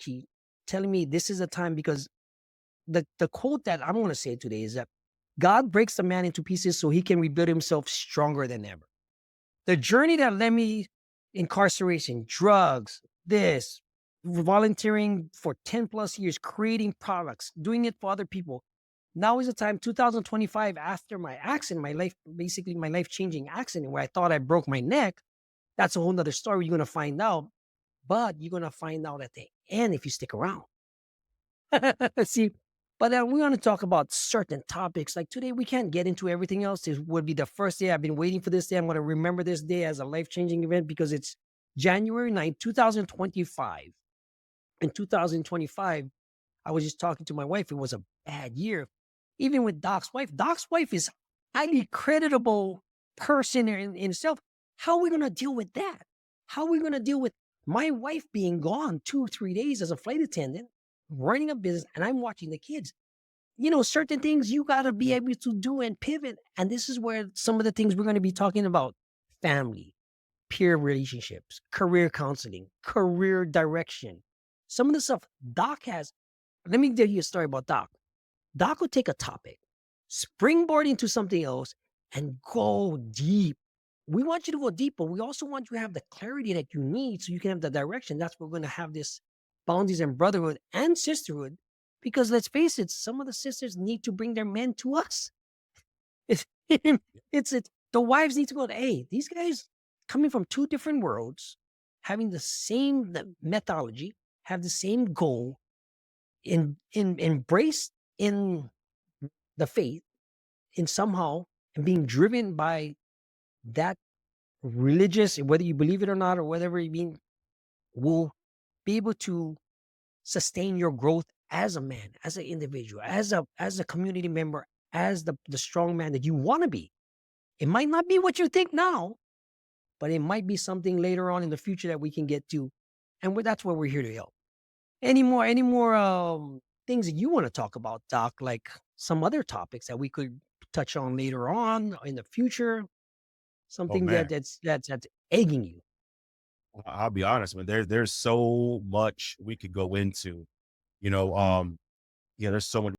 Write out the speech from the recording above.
keep telling me this is a time because the quote that I'm going to say today is that God breaks the man into pieces so he can rebuild himself stronger than ever. The journey that led me incarceration, drugs, this, volunteering for 10 plus years, creating products, doing it for other people. Now is the time, 2025, after my accident, my life, basically my life changing accident where I thought I broke my neck. That's a whole nother story you're going to find out, but you're going to find out at the end if you stick around. See, but then we want to talk about certain topics. Like today, we can't get into everything else. This would be the first day I've been waiting for this day. I'm going to remember this day as a life changing event because it's January 9th, 2025. In 2025, I was just talking to my wife. It was a bad year. Even with Doc's wife. Doc's wife is highly creditable person in itself. How are we going to deal with that? How are we going to deal with my wife being gone 2 3 days as a flight attendant, running a business, and I'm watching the kids? Certain things you got to be able to do and pivot. And this is where some of the things we're going to be talking about: family, peer relationships, career counseling, career direction. Some of the stuff Doc has. Let me tell you a story about Doc. Doc will take a topic, springboard into something else, and go deep. We want you to go deep, but we also want you to have the clarity that you need so you can have the direction. That's why we're going to have this boundaries and brotherhood and sisterhood. Because let's face it, some of the sisters need to bring their men to us. It's the wives need to go, hey, these guys coming from two different worlds, having the same methodology, have the same goal, in embraced in the faith, in somehow, and being driven by that religious, whether you believe it or not, or whatever you mean, will be able to sustain your growth as a man, as an individual, as a community member, as the strong man that you want to be. It might not be what you think now, but it might be something later on in the future that we can get to. And that's where we're here to help. Any more things that you want to talk about, Doc? Like some other topics that we could touch on later on in the future. Oh Something man, that's egging you. I'll be honest, man. There's so much we could go into. You know, yeah, there's so much